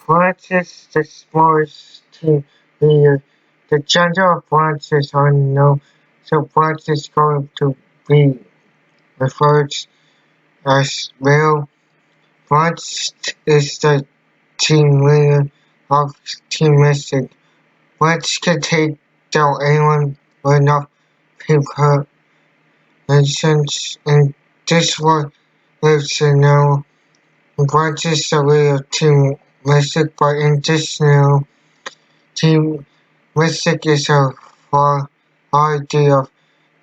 Blanche's the smallest team leader. The gender of Blanche is unknown, so Blanche is going to be referred as male. Blanche is the team leader of Team Mystic. Blanche can take down anyone with enough people and this one lives in now. Blanche is the leader of Team Mystic, but in this scenario, Team Mystic is a variety of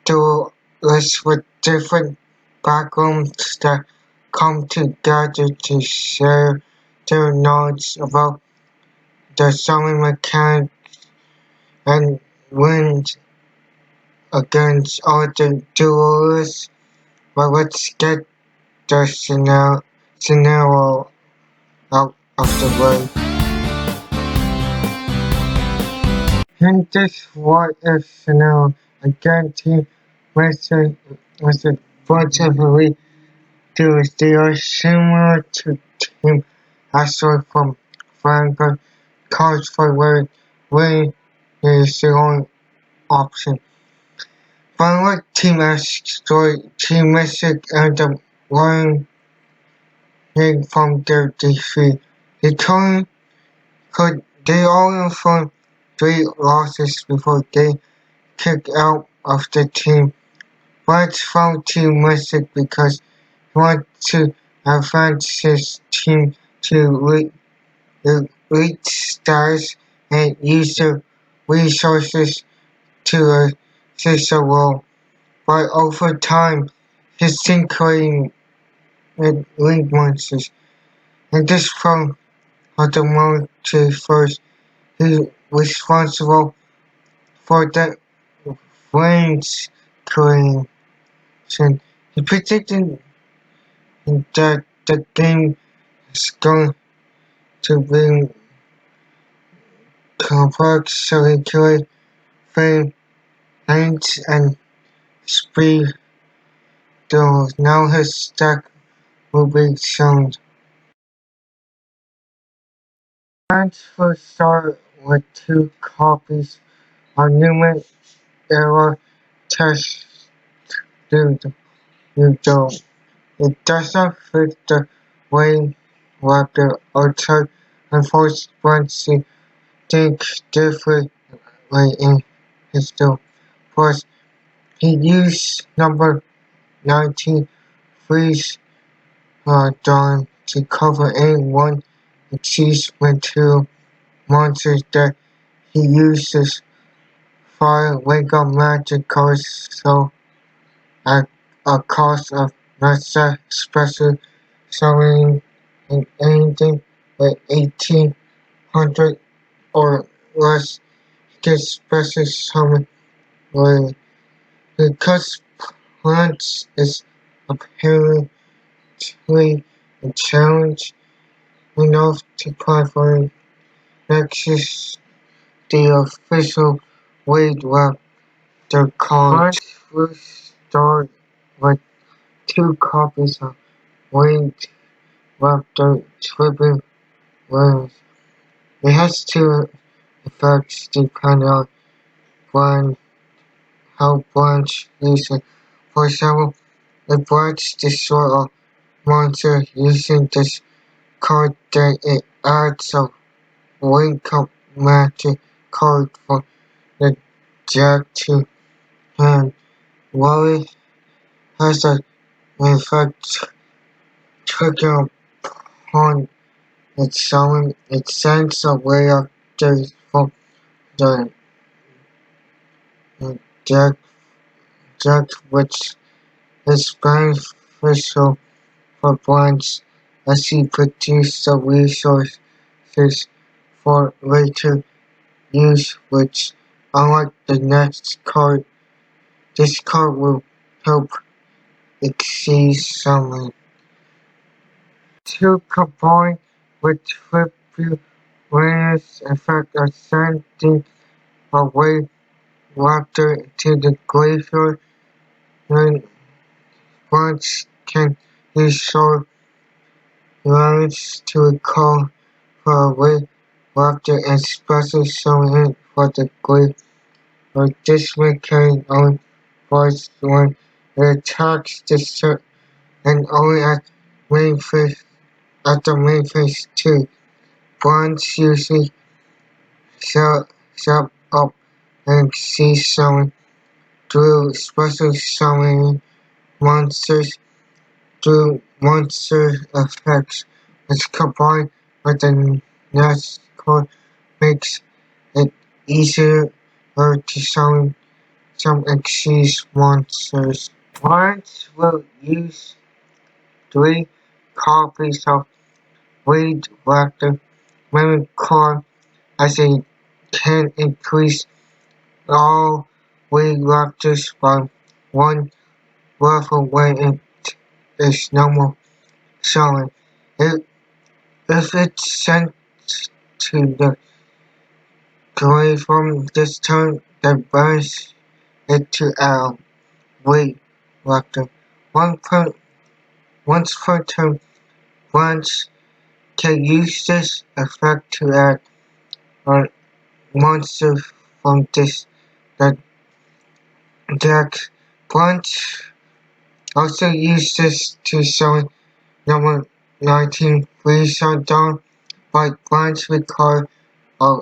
duelists with different backgrounds that come together to share their knowledge about the summoning mechanic and win against other duelists. But let's get the scenario out of the way. In this what-if scenario, I guarantee with a bunch of elite duels, they are similar to Team Asteroid from Franco College for where winning is the only option. But unlike Team Asteroid, Team Mystic ended up learning from their defeat. They all informed 3 losses before getting kicked out of the team. Blanche found Team Mystic because he wanted to advance his team to elite status and use the resources to assist the world. But over time, his team created elite monsters. And this from the military first, he responsible for the Flames creation. He predicted that the game is going to be complex, so he created frame heights and speed duels. Now his stack will be shown. Transfer started with 2 copies of Newman era test yugioh. It does not fit the way Raptor Orchard and forced Blanche to think differently in his duel. First, he used number 19 freeze dawn to cover any one exceeds material monsters that he uses fire wake up magic cards, so at a cost of not special summoning in anything with 1800 or less, he can special summon with because Blanche is apparently a challenge enough to apply for Nexus, the official weight wrap their cards. Blanche will start with 2 copies of weight wrapped triple wings. It has 2 effects depending on how Blanche uses it. For example, if Blanche destroys a monster using this card, then it adds a wake up magic card for the deck to hand. While it has an effect trigger upon its summon, it sends a way of days from the deck, which is beneficial for Blanche as he produces the resources for later use, which, unlike the next card, this card will help exceed summon. 2 combined with triple winners effect of sending away Raptor to the graveyard, and Blanche can use short lives to recall for a way after and special summon for the grave, or this may carry on force when it attacks the circle and only at the main phase too. Blanche usually sub up and sees summon through special summoning monsters through monster effects, which combined with the next code makes it easier to summon some Xyz monsters. Blanche will use 3 copies of Raid Raptor Memory Card as it can increase all Raid Raptors by 1 level when it is normal summon. If it's sent to the grave from this turn, then burns it to our Raid Raptor. One per, once per turn, Blanche can use this effect to add a monster from this deck. Blanche also uses to summon number 19 free shutdown by Blanche record a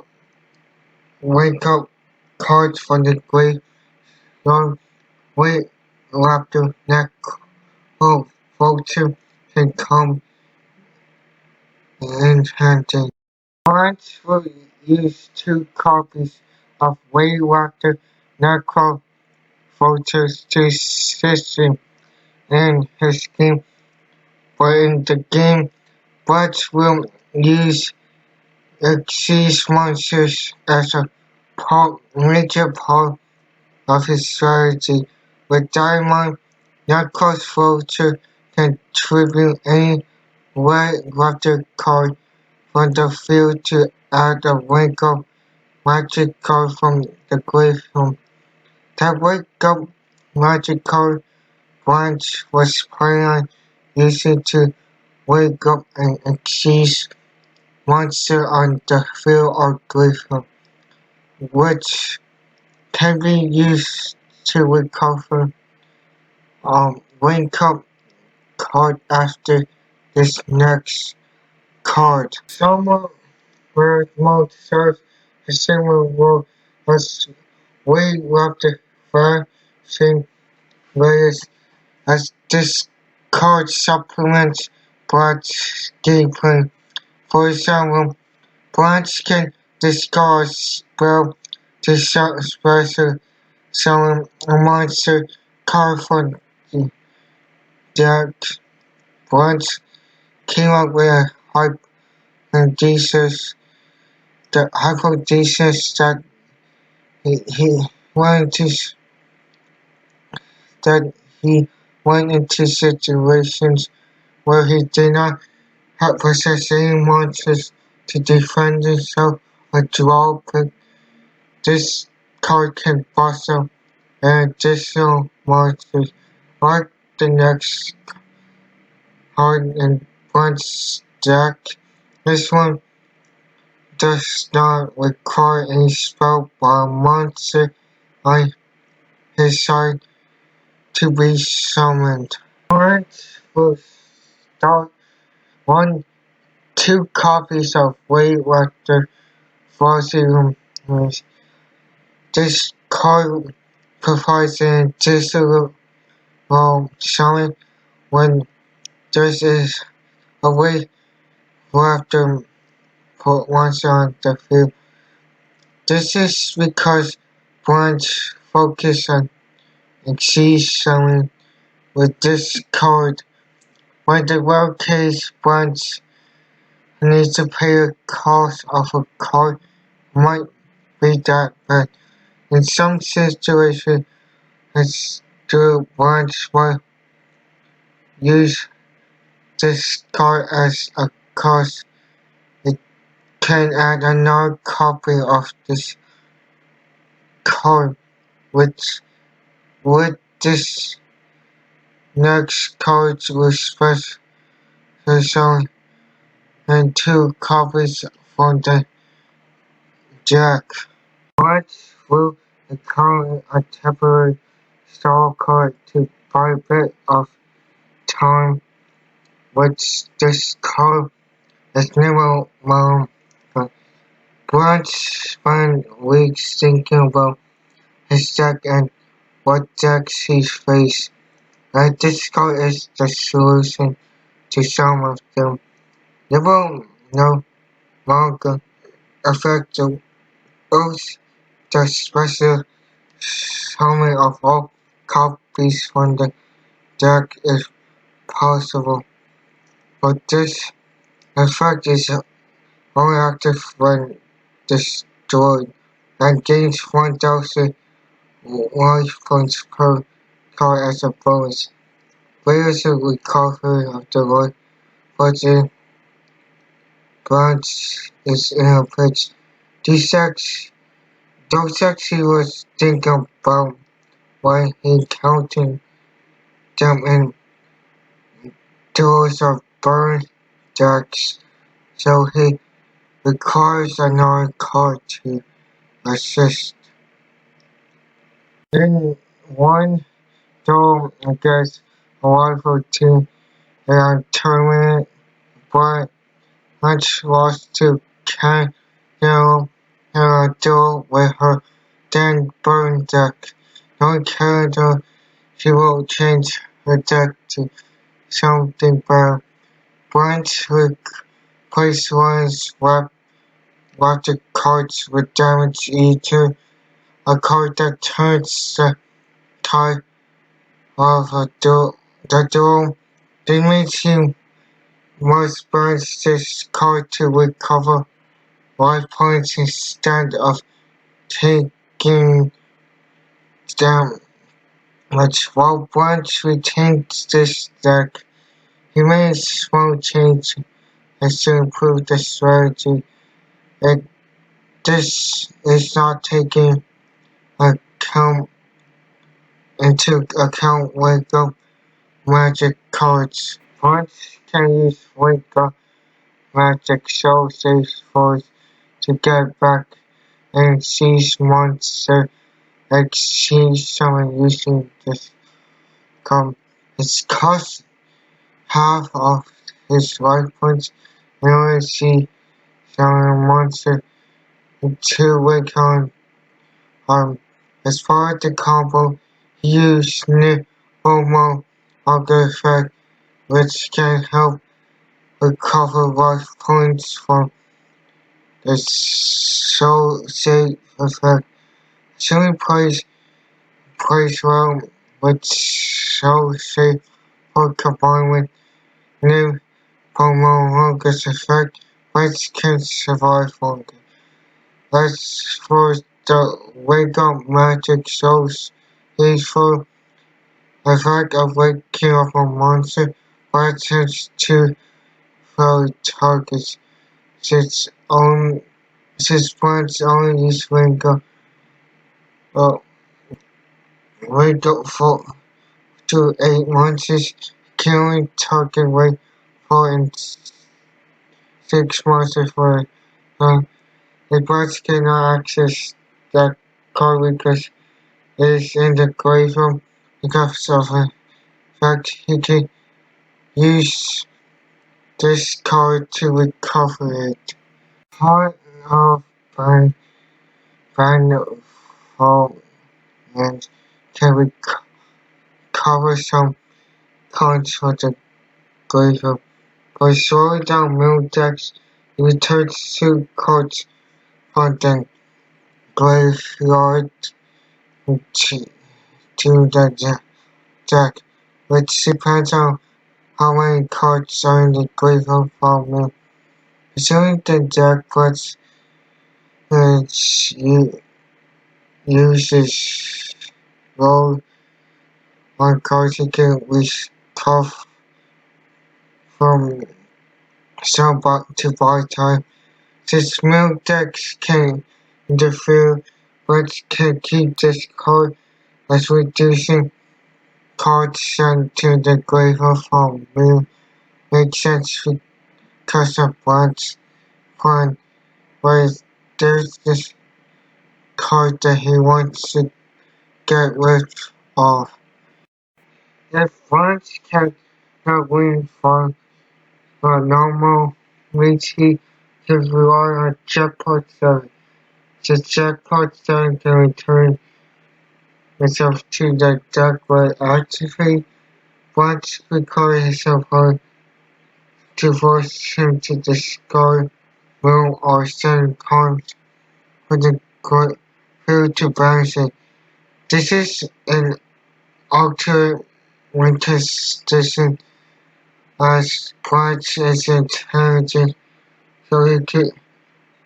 wake up card from the graveyard with Raptor Necro Vulture can come in handy. Blanche will use 2 copies of Raptor Necro Vultures to assist him in his game, but in the game Blanche will use Xyz monsters as a major part of his strategy. With Diamond, Knuckles Vulture can tribute any Red Raptor card from the field to add a Wake Up Magic card from the graveyard. That Wake Up Magic card Blanche was planning on using to wake up an Xyz monster on the field or graveyard, which can be used to recover wake up card after this next card. Summer mode serves a similar role as Way Raptor Flashing Layers, as this card supplements Blanche's gameplay. For example, Blanche can discard spell to special summon a monster card from the deck. Blanche came up with a hypothesis that he wanted to that he went into situations where he did not possess any monsters to defend himself or draw pick. This card can foster an additional monsters like the next card in Blanche's deck. This one does not require any spell by a monster on his side to be summoned. Blanche will start 2 copies of Way Raptor Frozen Race. This card provides an additional summon when there is a way Raptor put once on the field. This is because Blanche focused on Xyz summon with this card. When the rare case Blanche needs to pay the cost of a card might be that, but in some situations, it's true Blanche will use this card as a cost. It can add another copy of this card, which with this next card will special summon and 2 copies from the deck. Blanche will account a temporary stall card to buy a bit of time, which this card is never known. Blanche spent weeks thinking about his deck and what decks he faced. This card is the solution to some of them. They will no longer affect the both the special summon of all copies from the deck if possible, but this effect is only active when destroyed and gains 1000 life points per card as a bonus. Players who recover of the life points Blanche is in a pitch. Those decks he was thinking about when he counting them in duels of burn decks, so he requires another card to assist. In one duel against a rival team in a tournament, Blanche lost to Kano in a duel with her then burn deck. Knowing Canada, she will change her deck to something better. Blanche replace one's weapon cards with damage eater, a card that turns the tide of the duel. This means you must burn this card to recover life points instead of taking damage. While Blanche retains this deck, he made a small change as to improve the strategy. This is not taking account into account wake up magic cards. Blanche can use wake up magic soul saves force to get back and seize monster exceed summon using this card. It costs half of his life points in order to see summon a monster to wake on. As far as the combo, he used Homo Auger effect, which can help recover life points from the soul save effect. Assuming plays well with soul save or combined with new Homo Auger's effect, which can survive longer. As for the wake up magic souls useful effect of waking up a monster by attempts to throw targets. Since Blanche only use wake up for to 8 monsters, can only target wake 4 and 6 monsters for the Blanche cannot access that card because it is in the graveyard. Because of the fact he can use this card to recover it. Part of Vandal and can recover some cards from the graveyard. By slowing down mill decks, he returns 2 cards from the graveyard to the deck, which depends on how many cards are in the graveyard from mill. Assuming the deck puts uses roll on cards he can recover from some to buy time. Since mill decks can interfere, but can keep this card as reducing cards sent to the graveyard from mill makes sense because of Blanche's plan, but there's this card that he wants to get rid of. If Blanche cannot win for a normal reach, he can rely on jackpot 7. The jackpot 7 can return itself to the deck by activate. Blanche requires herself hard to force him to discard will or send cards for the field to banish it. This is an alternate contestation as Blanche is intelligent, so he can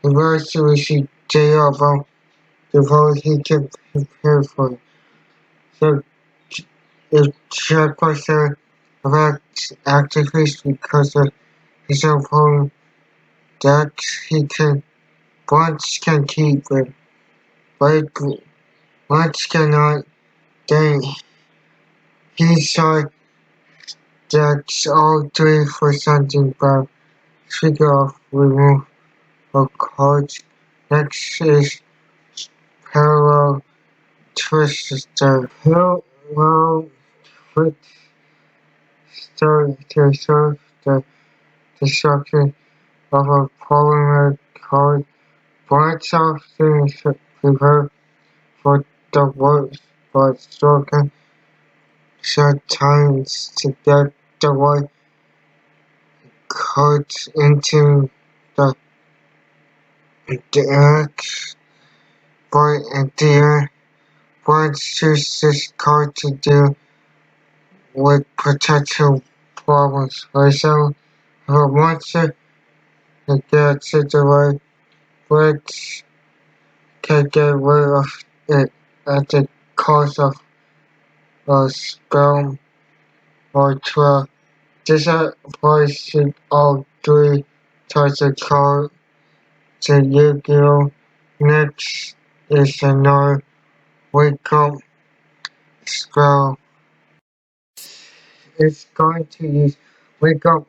eventually see J.R. before he can prepare for it. So if Jackpot activates because of his own deck, Blanche can keep it, but Blanche cannot. Then he saw that's all 3 for something but trigger off remove of cards. Next is Parallel Twister. Parallel Twister to serve the destruction of a polymer card. Blanche often prepare for the worst, but struggle sometimes to get the right cards into the deck. But at the end, Blanche chooses this card to deal with potential problems. For example, if a monster gets it away, Blanche can get rid of it at the cost of a spell or 12. This applies to all 3 types of cards to Yu-Gi-Oh! Next is another wake up spell. It's going to use wake up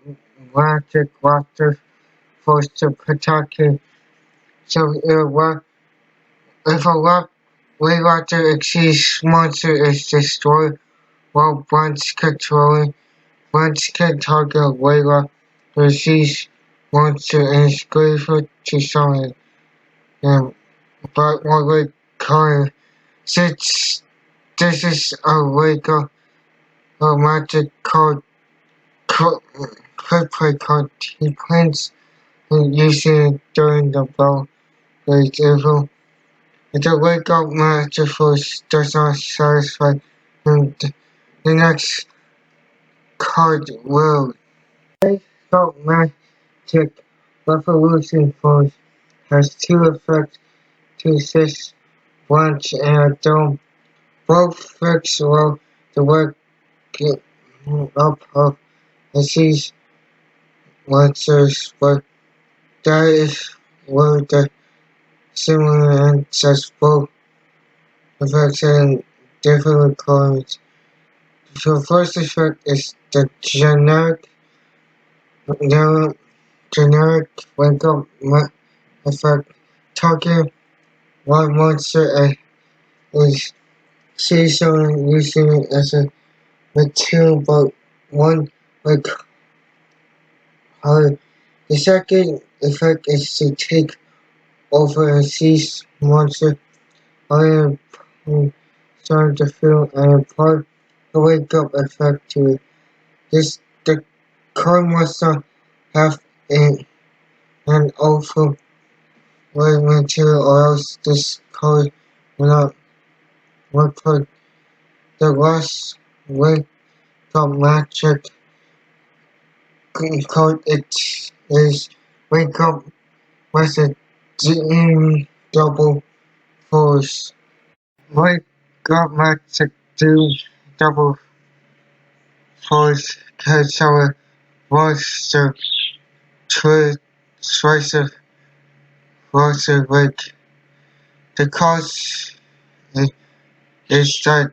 magic water force to protect you. So if a wake water exceeds monster is destroyed while Blanche controlling, Blanche can target wake water exceeds monster and is grateful to summon it. But what we call since this is a wake up a magic card could play card he plans on using it during the battle is evil. If the wake up magic force does not satisfy him, the next card will. Wake up magic revolution force has 2 effects to assist Blanche and a dome. Both effects will the work up of disease monsters, but that is where the similar ends as both effects and different requirements. The first effect is the generic wake up effect. Target one monster and is see someone using it as a material but one like hard. The second effect is to take over and seize monster. I am starting to feel and impart the wake up effect to it. The card must not have an overweight material or else this card will not work for the last wake up magic card. It is wake up with a double force. Wake up magic do double force because our monster twice of monster wake. The cause is that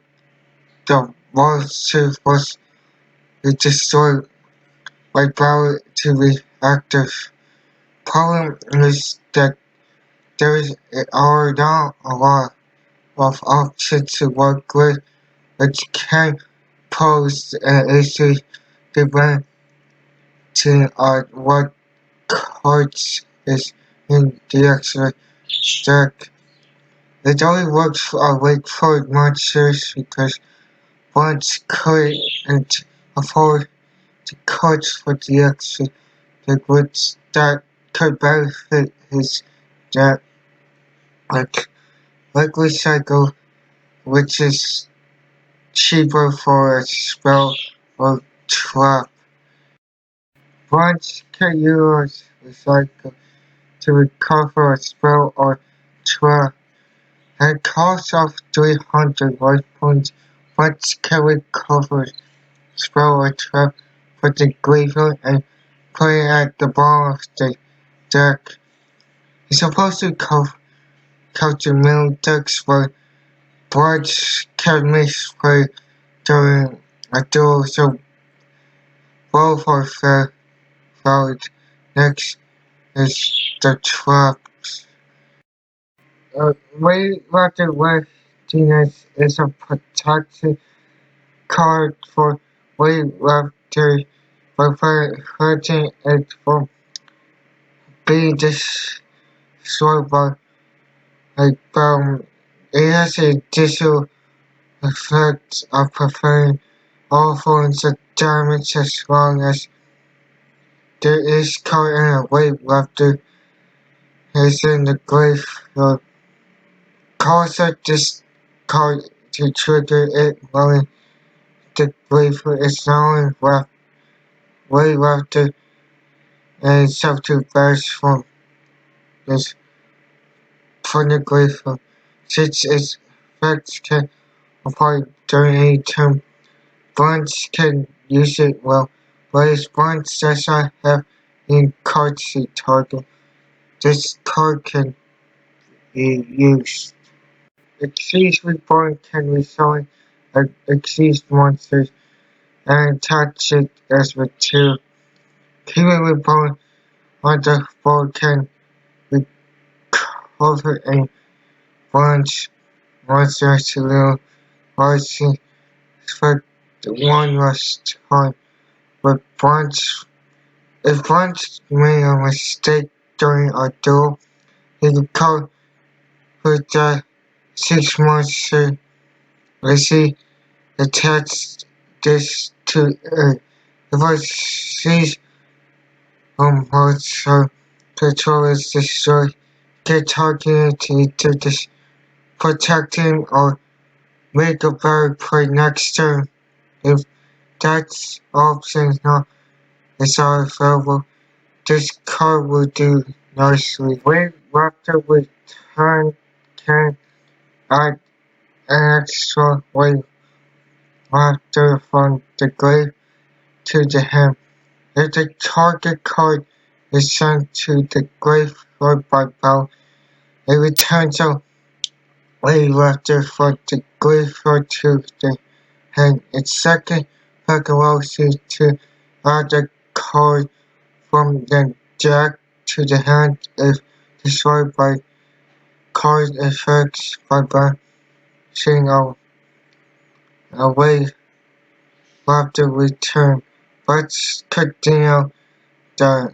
the monster was destroyed by power to be active. Problem is that there are not a lot of options to work with, which can pose an issue depending on what cards is in the extra deck. It only works with for monsters because Blanche couldn't afford the cards for the extra deck which that could benefit his deck, like recycle, which is cheaper for a spell or trap. Blanche can use recycle to recover a spell or trap. At a cost of 300 life points, Blanche can recover spell or trap for the graveyard and put it at the bottom of the deck. It's supposed to counter middle decks where Blanche can misplay during a duel, so both are valid. Next is the traps. Waylander Worthiness is a protection card for Waylander by preventing it from being destroyed by a bomb. It has a additional effect of preventing all forms of damage as long as there is card in a Waylander is in the graveyard. Cards like this card to trigger it while the graveyard is not left way left and substitute bears this from the graveyard. Since its effects can apply during any turn, Blanche can use it well, whereas Blanche does not have any cards to target. This card can be used. Exceed Reborn can resummon Exceed monsters and attach it as material. Keeping Reborn on the board can recover a Blanche monster to little largely for one last time. But if Blanche made a mistake during a duel, he could cover that 6 monster as he attached this to if I see monster control is destroyed, get targeted to protect him or make a better play next turn. If that option is not available, this card will do nicely. When Raptor with turn can add an extra wave Raptor from the grave to the hand. If the target card is sent to the graveyard by battle, it returns a wave Raptor from the graveyard to the hand. Its second effect allows you to add a card from the deck to the hand if destroyed by card effects by banishing a wave after return. Let's continue the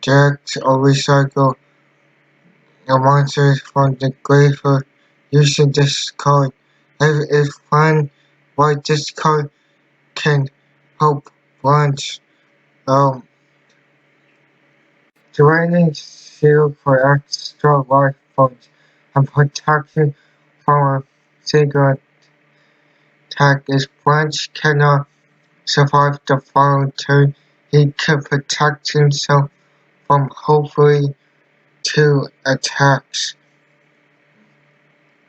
deck or recycle the monsters from the graveyard using this card. If find why this card can help Blanche. Draining shield for extra life points and protection from a single attack. If Blanche cannot survive the following turn, he can protect himself from hopefully 2 attacks.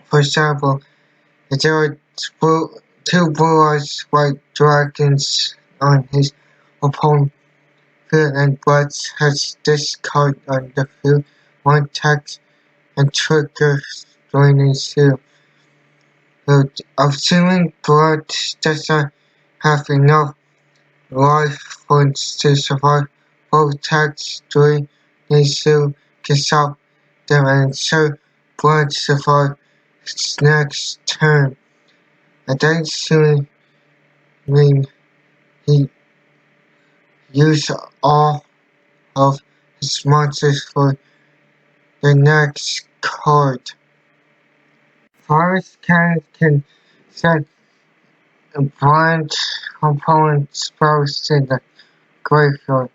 For example, if there are 2 blue-eyes white dragons on his opponent's field and Blanche has this card on the field, 1 attacks and triggers draining shield. Assuming Blanche does not have enough life points to survive both tax three needs to consult them and ensure Blanche survives its next turn. Additionally, he used all of his monsters for the next card. Forest cards can set a branch component spells to the graveyard,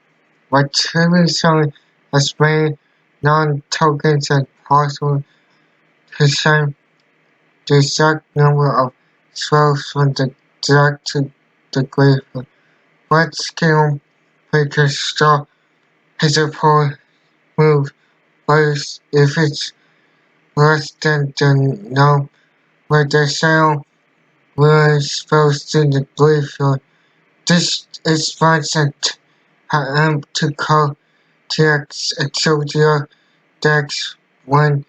by triggering as many non-tokens as possible to send the exact number of spells from the deck to the graveyard. Red skill makers stop his opponent's move, but if it's less than the number where they send relize spells to the graveyard. This expands to call TX yugioh decks when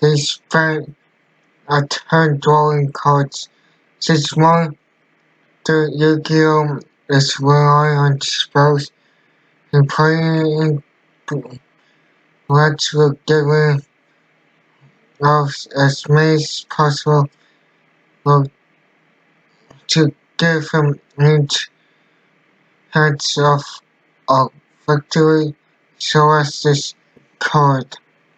they spend a turn drawing cards. Since one, the Yu-Gi-Oh! Is relying on spells and playing in lets will get rid of as many as possible to give him each heads of a victory so as this card.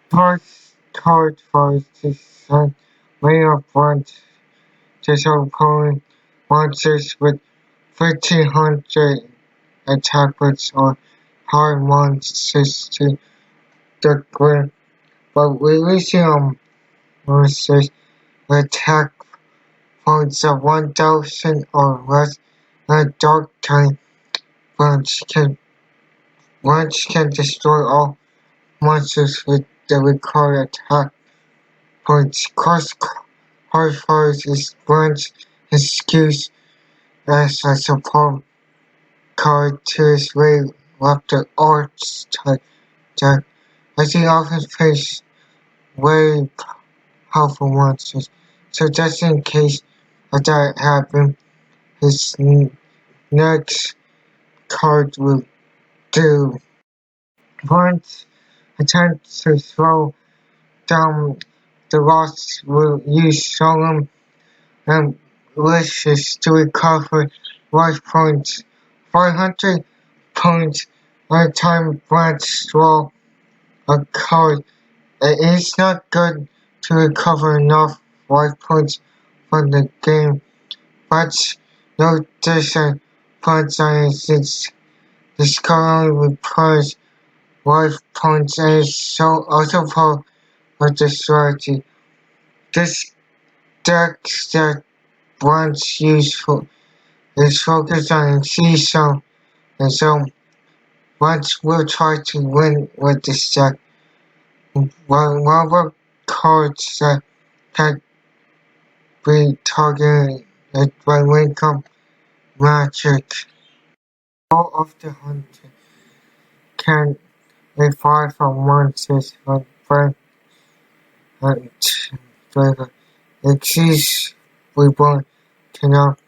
First card for the send many of Blanche to opponent monsters with 1500 attack points or higher monsters to the grave, but releasing monsters with attack points of 1000 or less and dark time. Blanche can destroy all monsters with the required attack points. Cross Hardfires is Blanche's excuse as a support card to his way after arts type deck, as he often faces very powerful monsters. So just in case of that happen, his next card will do. Blanche attempts to throw down the rocks will use solemn and wishes to recover life points. 500 points every time Blanche draws a card. It is not good to recover enough life points from the game. Blanche notices that Blanche since this card only requires life points and is so also part of the strategy. This deck that Blanche useful is focused on season, and so Blanche will try to win with this deck. One of cards that can be targeted by Wake-Up Magic. All of the hunter can fire from monsters when friend and flavor. Exceeds reborn cannot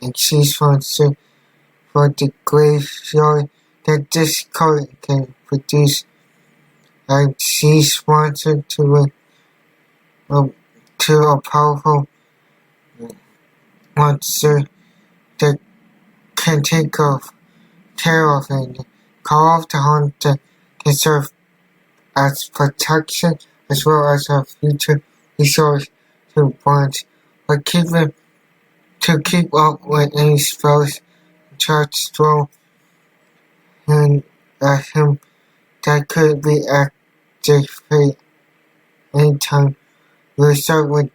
exceeds monster for the graveyard that this card can produce and seize monster to a powerful monster that can take care of it. Call of the Hunter can serve as protection as well as a future resource to Blanche, but to keep up with any spells charged thrown at him that could be activated anytime. We'll start with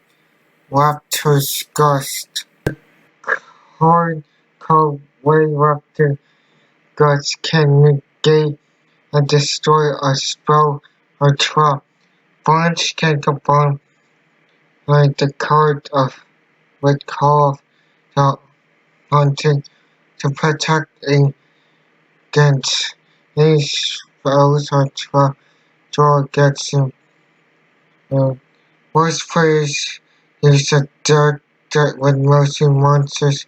Raptor's Gust. Hard called Way Raptor Gust can negate and destroy a spell or trap. Blanche can combine the card with Call of the Hunter to protect against any spells or trap draw against him. Most players use a deck with mostly monsters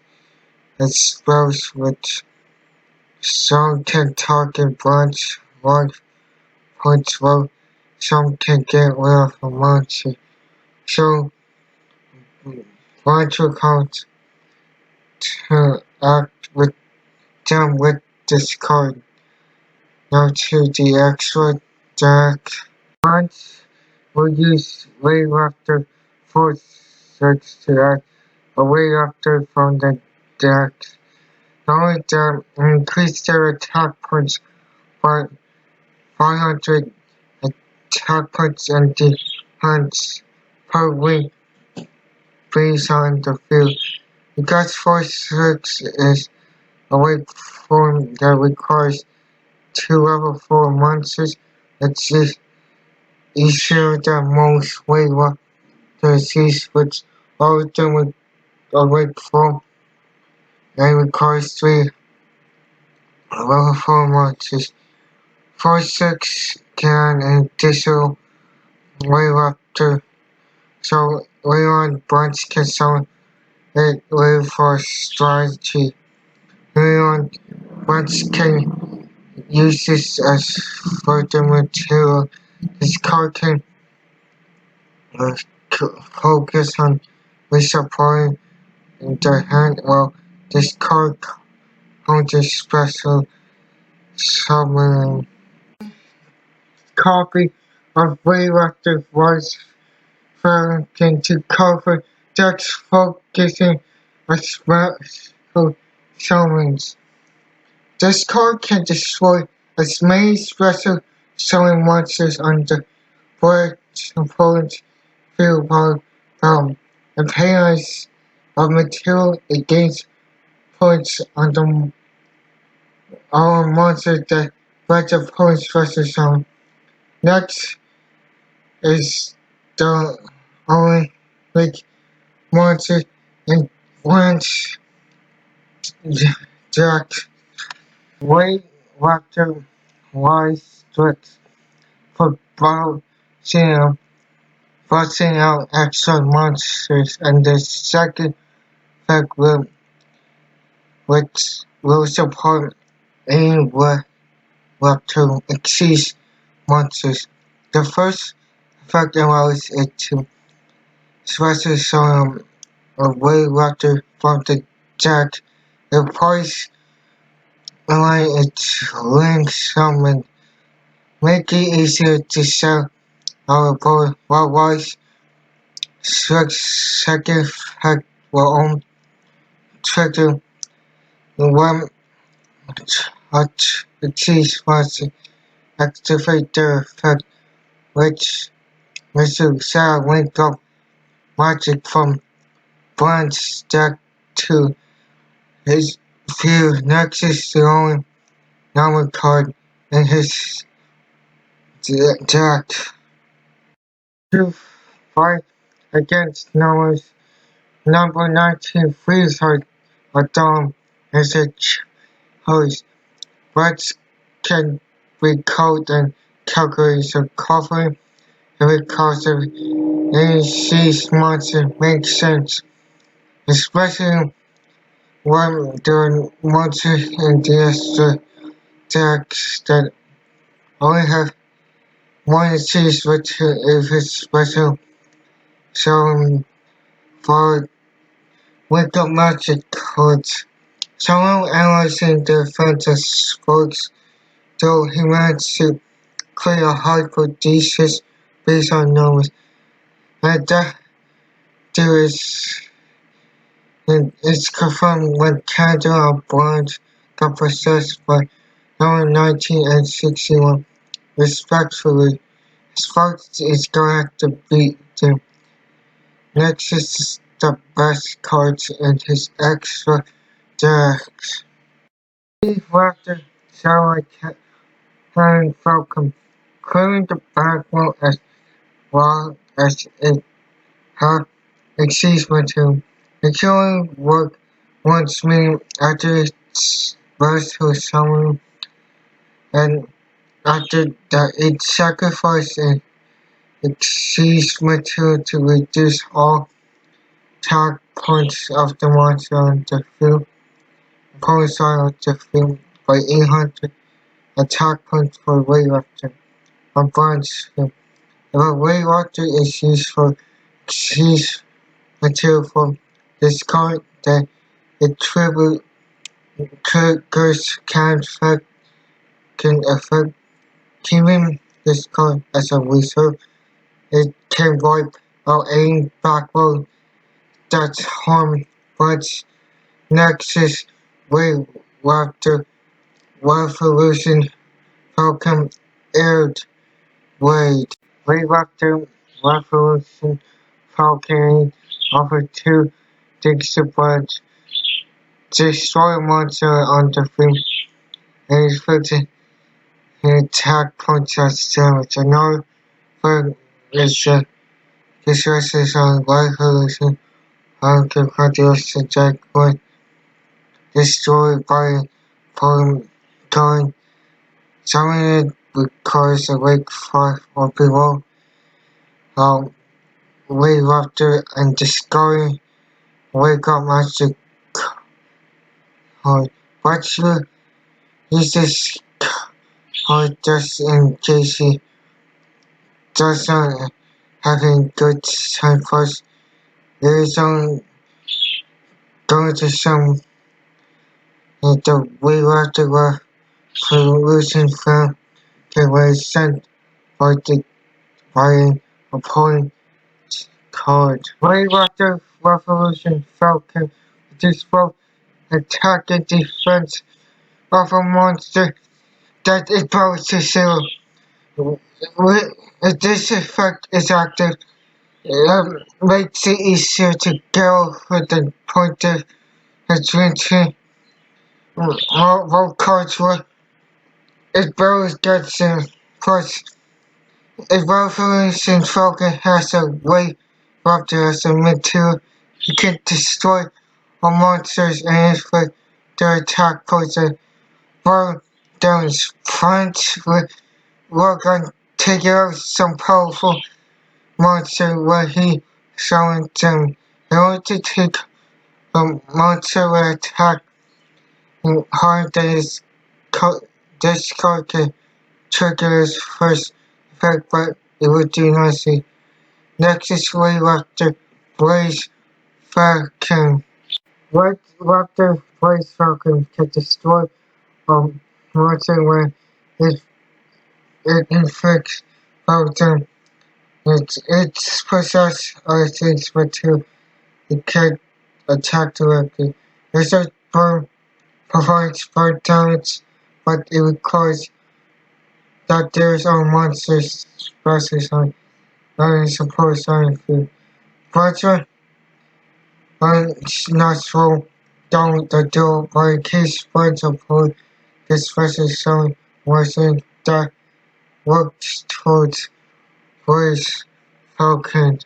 and spells which Some can target Blanche large points while some can get rid of a monster. So Blanche will come to act with them with this card. Now to the extra deck. Blanche will use Wave After Force Search to add a Wave After from the deck. Not only that, increase their attack points by 500 attack points and defense per week based on the field. Because Force Search is a wave form that requires 2 level 4 monsters, it's easier than most wave Disease, which origin with a wave form and requires 3 level 4 monsters. Force 6 can additional wave after, so later on Blanche can summon it wave for strategy. Later on, Blanche can use this as further material. This card can focus on resupporting the hand while this card holds a special summon copy of Wave After was found to cover decks focusing on special summons. This card can destroy as many special summon monsters on the board's opponent's field while and penalize of material against points on the all monsters that let the opponent's special summon. Next is the only big monster in Blanche Jack Way Raptor Wise Tricks for bouncing out extra monsters, and the second effect which will support any Raptor exceeds monsters. The first effect allows it to special summon a Wave Raptor from the deck. If price align its link summon, make it easier to sell our board, while Wise second effect will only trigger when achieves must activate their effect, which will sell link up magic from Blanche's deck to his field. Next is the only normal card in his deck. To fight against numbers number 19 Freezeheart Adam as a host. Rats can be called and calculated so covering every cost of any seized monster makes sense, especially when there are monsters in the extra decks that only have one seized which if it's special. So for wake up magic cards. Someone analyzing the defense spokes, though he managed to clear a hardcore D6 based on numbers. And that there is it's confirmed when Canada and Blanche got possessed by number 19 and 61, respectively. Sparks is going to beat them. Next is the best cards in his extra decks. After Charlotte having Falcon clearing the background as well as it had exceeds material. The killing work once meaning after its burst to summon and after that it sacrificed and exceeds material to reduce all attack points of the monster on the field. Opposed side of the field by 800 attack points for weightlifter. On Blanche, if a weightlifter is used for seize material from this card, then it triggers can affect keeping this card as a reserve. It can wipe out any backbone that's harmed Blanche. Next is weightlifter Revolution Falcon Aired Raid. Weightlifter Revolution Falcon offers two things to Blanche. Destroy a monster on the field and inflict an attack points as damage. Another thing is this is on Revolution Falcon continues to attack when destroyed by going. Summoning requires a rank 5 or below. Weightlifter and discarding wake up magic card. But you use this card just in case he doesn't have any good time first. There is only going to some the weightlifter Revolution found was sent by an opponent card. Weightlifter Revolution Falcon reduces both attack and defense of a monster that is powered to 0. If this effect is active, it makes it easier to go with the pointer adventure. All cards were it barely gets in. Plus, a Revolution Falcon has a weightlifter as a material. You can destroy all monsters and inflict their attack poison. While Down's Blanche will work on taking out some powerful monster where he summons them. In order to take a monster with attack hard that is this card can trigger his first effect, but it would do nicely. Next is Weightlifter Blaze Falcon. Weightlifter Blaze Falcon can destroy a monster when it inflicts poison. It's possessed other things, but it can't attack directly. There's a burn provides burn damage, but it requires that there's a monster's special sign, not a support sign food. Blanche not roll down the door, but in case Blanche upon the special sign wasn't that works towards Blaze Falcon.